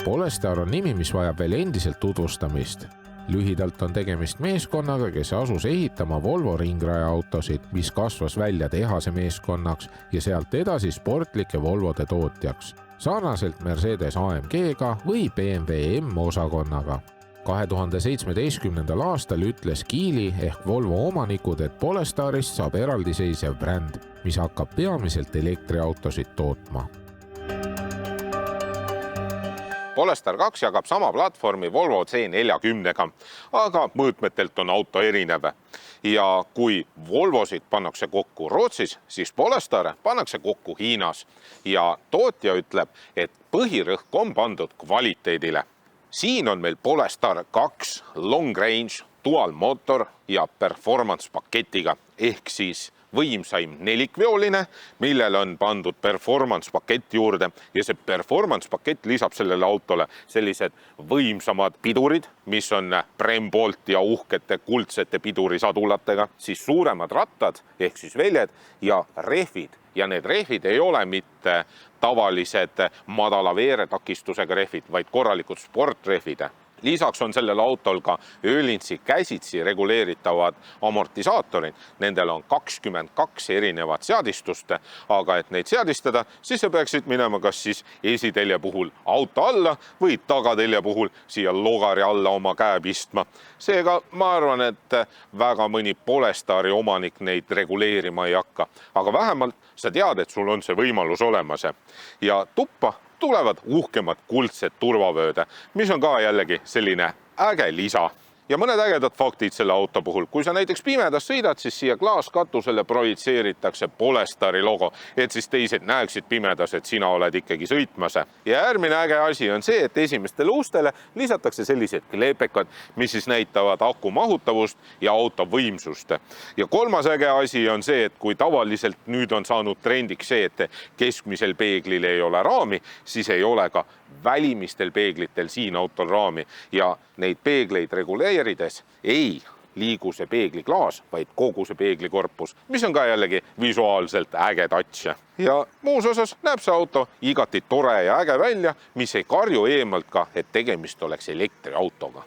Polestar on nimi, mis vajab veel endiselt tutvustamist. Lühidalt on tegemist meeskonnaga, kes asus ehitama Volvo ringraja autosid, mis kasvas välja tehase meeskonnaks ja sealt edasi sportlike Volvode tootjaks, sarnaselt Mercedes AMG-ga või BMW M-osakonnaga. 2017. aastal ütles Geely ehk Volvo omanikud, et Polestarist saab eraldiseisev bränd, mis hakkab peamiselt elektriautosid tootma. Polestar 2 jagab sama platvormi Volvo C40-ga, aga mõõtmetelt on auto erinev. Ja kui Volvosid pannakse kokku Rootsis, siis Polestar pannakse kokku Hiinas. Ja tootja ütleb, et põhirõhk on pandud kvaliteedile. Siin on meil Polestar 2 long range, dual motor ja performance paketiga, ehk siis võimsaim nelikveoline, millele on pandud performance pakett juurde ja see performance pakett lisab sellele autole sellised võimsamad pidurid, mis on Brembolt ja uhkete kuldsete pidurisadulatega, siis suuremad rattad ehk siis väljed ja rehvid. Ja need rehvid ei ole mitte tavalised madala veeretakistusega rehvid, vaid korralikud sportrehvid. Lisaks on sellel autol ka öölinsi käsitsi reguleeritavad amortisaatorid. Nendel on 22 erinevat seadistust, aga et neid seadistada, siis sa peaksid minema kas siis esitelje puhul auto alla või tagatelje puhul siia logari alla oma käe pistma. Seega ma arvan, et väga mõni Polestari omanik neid reguleerima ei hakka, aga vähemalt sa tead, et sul on see võimalus olemas. Ja tuppa tulevad uhkemad kuldsed turvavööd, mis on ka jällegi selline äge lisa. Ja mõned ägedad faktid selle auto puhul. Kui sa näiteks pimedas sõidad, siis siia klaaskatusele projitseeritakse Polestari logo, et siis teised näeksid pimedas, et sina oled ikkagi sõitmas. Ja järgmine äge asi on see, et esimestele ustele lisatakse sellised kleepekad, mis siis näitavad aku mahutavust ja auto võimsust. Ja kolmas äge asi on see, et kui tavaliselt nüüd on saanud trendiks see, et keskmisel peeglil ei ole raami, siis ei ole ka välimistel peeglitel siin autol raami ja neid peegleid reguleerides ei liigu see peegliklaas, vaid kogu see peeglikorpus, mis on ka jällegi visuaalselt äge touch. Ja muus osas näeb see auto igati tore ja äge välja, mis ei karju eemalt ka, et tegemist oleks elektriautoga.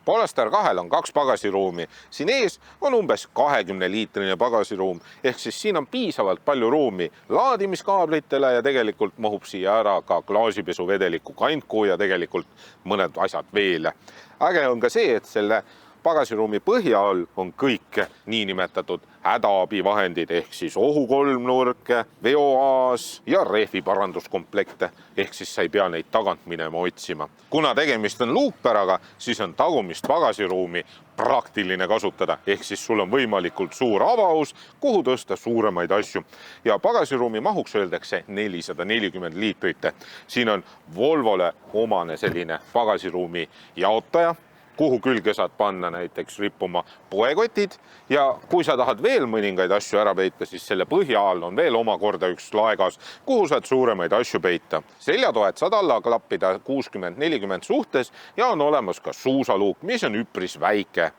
Polestar 2 on 2 pagasiruumi. Siin ees on umbes 20-liitrine pagasiruum, ehk siis siin on piisavalt palju ruumi laadimiskaablitele ja tegelikult mahub siia ära ka klaasipesuvedeliku kandku ja tegelikult mõned asjad veel. Äge on ka see, et selle pagasiruumi põhja all on kõik niinimetatud hädaabivahendid ehk siis ohukolmnurk, veoaas ja rehviparanduskomplekte ehk siis sa ei pea neid tagant minema otsima. Kuna tegemist on luukpäraga, siis on tagumist pagasiruumi praktiline kasutada ehk siis sul on võimalikult suur avaus, kuhu tõsta suuremaid asju. Ja pagasiruumi mahuks öeldakse 440 liitrit. Siin on Volvole omane selline pagasiruumi jaotaja, kuhu külge saad panna näiteks rippuma poekotid ja kui sa tahad veel mõningaid asju ära peita, siis selle põhja all on veel omakorda üks laegas, kuhu saad suuremaid asju peita. Seljatoed saad alla klappida 60-40 suhtes ja on olemas ka suusaluuk, mis on üpris väike.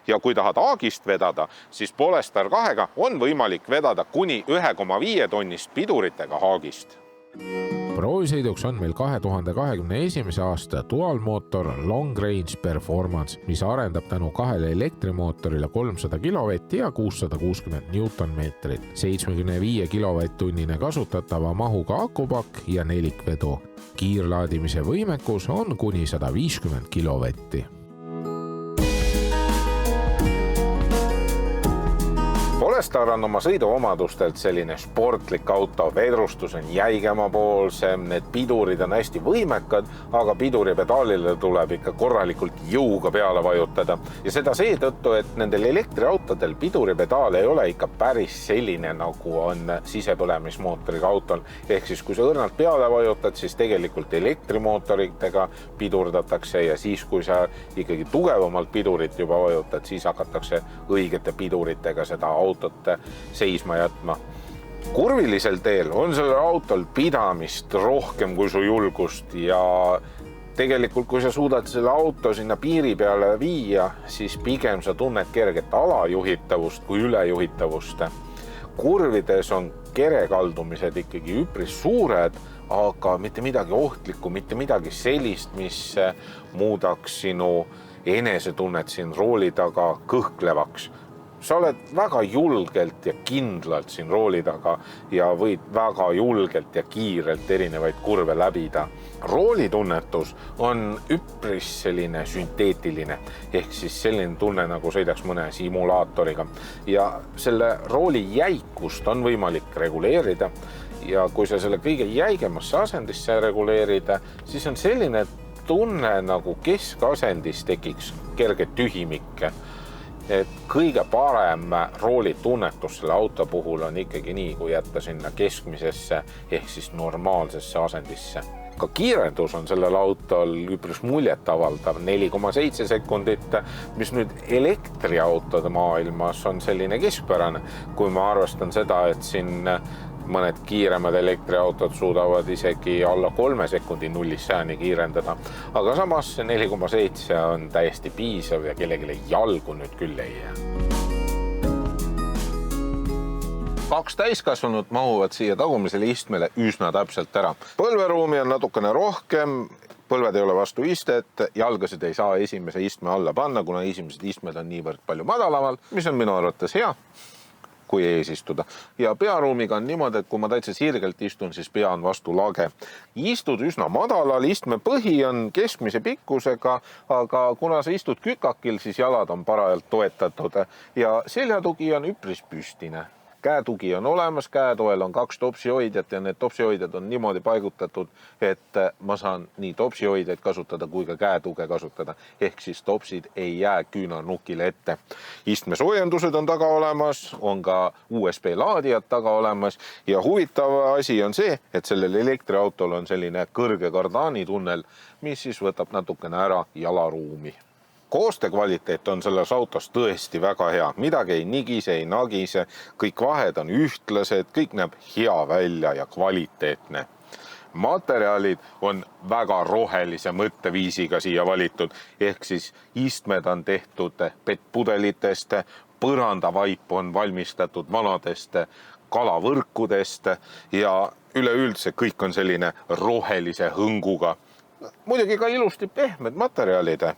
Ja kui tahad aagist vedada, siis Polestar 2 on võimalik vedada kuni 1,5 tonnist piduritega haagist. Proovisõiduks on meil 2021. aasta dual motor long range performance, mis arendab tänu 2 elektrimootorile 300 kilovatti ja 660 newtonmeetrit, 75 kilovatt-tunnine kasutatava mahuga akupakk ja nelikvedu. Kiirlaadimise võimekus on kuni 150 kilovatti. Polestar on oma sõiduomadustelt selline sportlik auto, vedrustus on jäigemapoolsem, need pidurid on hästi võimekad, aga piduripedaalile tuleb ikka korralikult jõuga peale vajutada. Ja seda seetõttu, et nendel elektriautodel piduripedaal ei ole ikka päris selline, nagu on sisepõlemismootoriga autol. Ehk siis, kui sa õrnalt peale vajutad, siis tegelikult elektrimootoritega pidurdatakse ja siis, kui sa ikkagi tugevamalt pidurit juba vajutad, siis hakatakse õigete piduritega seda autot seisma jätma. Kurvilisel teel on sellel autol pidamist rohkem kui su julgust ja tegelikult, kui sa suudad selle auto sinna piiri peale viia, siis pigem sa tunned kerget alajuhitavust kui ülejuhitavust. kurvides on kerekaldumised ikkagi üpris suured, aga mitte midagi ohtlikku, mitte midagi sellist, mis muudaks sinu enesetunnet siin rooli taga kõhklevaks. Sa oled väga julgelt ja kindlalt siin rooli taga ja võid väga julgelt ja kiirelt erinevaid kurve läbida. Roolitunnetus on üpris selline sünteetiline, ehk siis selline tunne, nagu sõidaks mõne simulaatoriga. Ja selle rooli jäikust on võimalik reguleerida ja kui sa selle kõige jäigemasse asendisse reguleerida, siis on selline tunne, nagu keskasendis tekiks kerge tühimikke. Et kõige parem roolitunnetus selle auto puhul on ikkagi nii, kui jätta sinna keskmisesse ehk siis normaalsesse asendisse. Ka kiirendus on sellel autol üpris muljetavaldav 4,7 sekundit, mis nüüd elektriautode maailmas on selline keskpärane, kui ma arvestan seda, et siin mõned kiiremad elektriautod suudavad isegi alla 3 sekundi 0-100 kiirendada, aga samas 4,7 on täiesti piisav ja kellelegi jalgu nüüd küll ei jää. 2 täiskasvanut mahuvad siia tagumisele istmele üsna täpselt ära. Põlveruumi on natukene rohkem, põlved ei ole vastu istet, jalgasid ei saa esimese istme alla panna, kuna esimesed istmed on niivõrd palju madalamal, mis on minu arvates hea, kui ees istuda. Ja pearuumiga on niimoodi, et kui ma täitsa sirgelt istun, siis pea on vastu lage. Istud üsna madalal, istme põhi on keskmise pikkusega, aga kuna sa istud kükakil, siis jalad on parajalt toetatud ja seljatugi on üpris püstine. Käetugi on olemas, käetoel on 2 topsihoidjat ja need topsihoidjad on niimoodi paigutatud, et ma saan nii topsihoidjaid kasutada kui ka käetuge kasutada. Ehk siis topsid ei jää küünarnukile ette. Istmesoojendused on taga olemas, on ka USB laadijad taga olemas ja huvitav asi on see, et sellel elektriautol on selline kõrge kardaanitunnel, mis siis võtab natukene ära jalaruumi. Kooste kvaliteet on selles autos tõesti väga hea. Midagi ei nigise, ei nagise, kõik vahed on ühtlased, kõik näeb hea välja ja kvaliteetne. Materjalid on väga rohelise mõtteviisiga siia valitud, ehk siis istmed on tehtud PET-pudelitest, põrandavaip on valmistatud vanadest kalavõrkudest ja üleüldse kõik on selline rohelise hõnguga. Muidugi ka ilusti pehmed materjalid.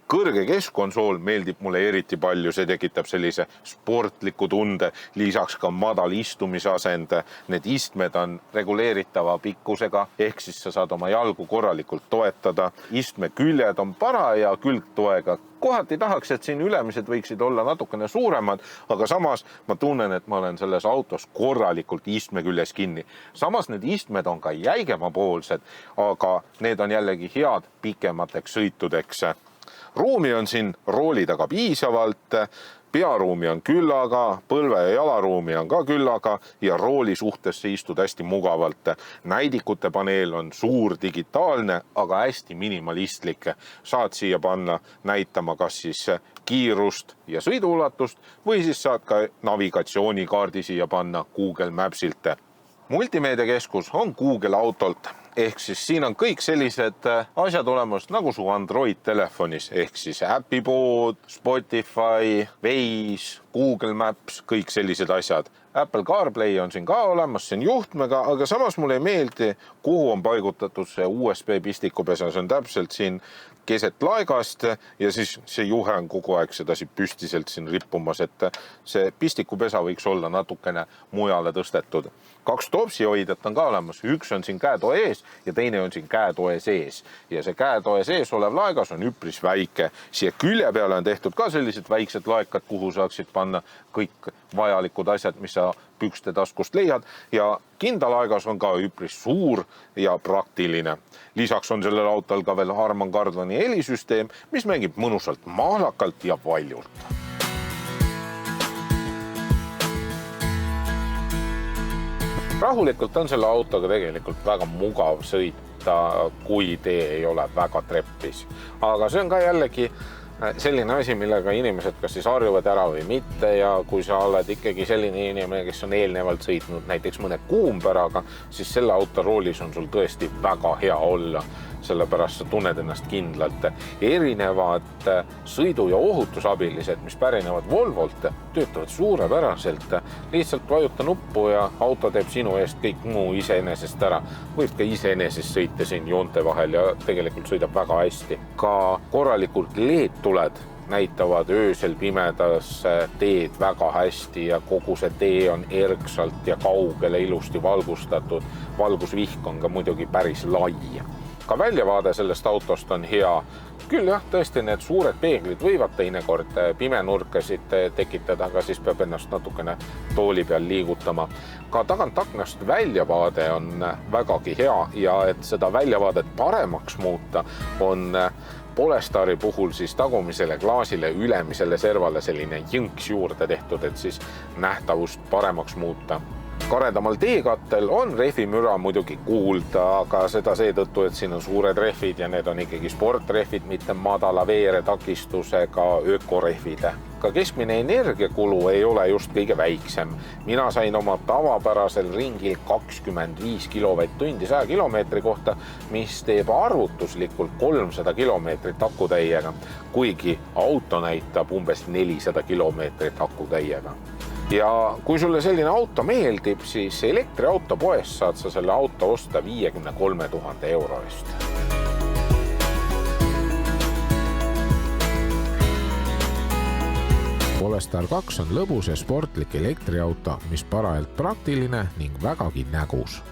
Kõrge keskkonsool meeldib mulle eriti palju, see tekitab sellise sportliku tunde, lisaks ka madal istumisasend. Need istmed on reguleeritava pikkusega, ehk siis sa saad oma jalgu korralikult toetada. Istme küljed on paraja külgtoega. Kohati tahaks, et siin ülemised võiksid olla natukene suuremad, aga samas ma tunnen, et ma olen selles autos korralikult istme küljes kinni. Samas need istmed on ka jäigemapoolsed, aga need on jällegi head pikemateks sõitudeks. Ruumi on siin rooli taga piisavalt, pearuumi on küllaga, põlve- ja jalaruumi on ka küllaga ja rooli suhtesse istud hästi mugavalt. Näidikute paneel on suur digitaalne, aga hästi minimalistlik. Saad siia panna näitama kas siis kiirust ja sõiduulatust või siis saad ka navigatsioonikaardi siia panna Google Mapsilt. Multimeediakeskus on Google autolt, ehk siis siin on kõik sellised asjad olemas nagu su Android-telefonis, ehk siis äpipood, Spotify, Waze, Google Maps, kõik sellised asjad. Apple CarPlay on siin ka olemas, see on juhtmega, aga samas mulle ei meeldi, kuhu on paigutatud see USB pistikupesa, see on täpselt siin keset laegast ja siis see juhe on kogu aeg sedasi püstiselt siin rippumas, et see pistikupesa võiks olla natukene mujale tõstetud. 2 topsihoidjat on ka olemas, üks on siin käetoe ees ja teine on siin käetoe sees. Ja see käetoe sees olev laegas on üpris väike. Siia külje peale on tehtud ka sellised väiksed laekad, kuhu saaksid panna kõik vajalikud asjad, mis sa pükste taskust leiad ja kindalaegas on ka üpris suur ja praktiline. Lisaks on sellel autol ka veel Harman Kardoni helisüsteem, mis mängib mõnusalt mahlakalt ja valjult. Rahulikult on selle autoga tegelikult väga mugav sõita, kui tee ei ole väga treppis. Aga see on ka jällegi selline asi, millega inimesed kas siis harjuvad ära või mitte ja kui sa oled ikkagi selline inimene, kes on eelnevalt sõitnud näiteks mõne kuumpäraga, siis selle auto roolis on sul tõesti väga hea olla. sellepärast sa tunned ennast kindlalt. Erinevad sõidu- ja ohutusabilised, mis pärinevad Volvolt, töötavad suurepäraselt. Lihtsalt vajuta nuppu ja auto teeb sinu eest kõik muu iseenesest ära. Võid ka iseenesest sõita siin joonte vahel ja tegelikult sõidab väga hästi. Ka korralikult LED-tuled näitavad öösel pimedas teed väga hästi ja kogu see tee on erksalt ja kaugele ilusti valgustatud. Valgusvihk on ka muidugi päris lai. Ka väljavaade sellest autost on hea. Küll jah, tõesti need suured peeglid võivad teinekord pimenurkasid tekitada, aga siis peab ennast natukene tooli peal liigutama. Ka tagant aknast väljavaade on vägagi hea ja et seda väljavaadet paremaks muuta, on Polestari puhul siis tagumisele klaasile ülemisele servale selline jõnks juurde tehtud, et siis nähtavust paremaks muuta. Karedamal teekattel on rehvimüra muidugi kuulda, aga seda seetõttu, et siin on suured rehvid ja need on ikkagi sportrehvid, mitte madala veeretakistusega ökorehvid. Ka keskmine energiakulu ei ole just kõige väiksem. Mina sain oma tavapärasel ringil 25 kilovatt-tundi 100 kilomeetri kohta, mis teeb arvutuslikult 300 kilomeetrit akutäiega, kuigi auto näitab umbes 400 kilomeetrit akutäiega. Ja kui sulle selline auto meeldib, siis elektriauto poest saad sa selle auto osta 53 000 euro eest. Polestar 2 on lõbus ja sportlik elektriauto, mis parajalt praktiline ning vägagi nägus.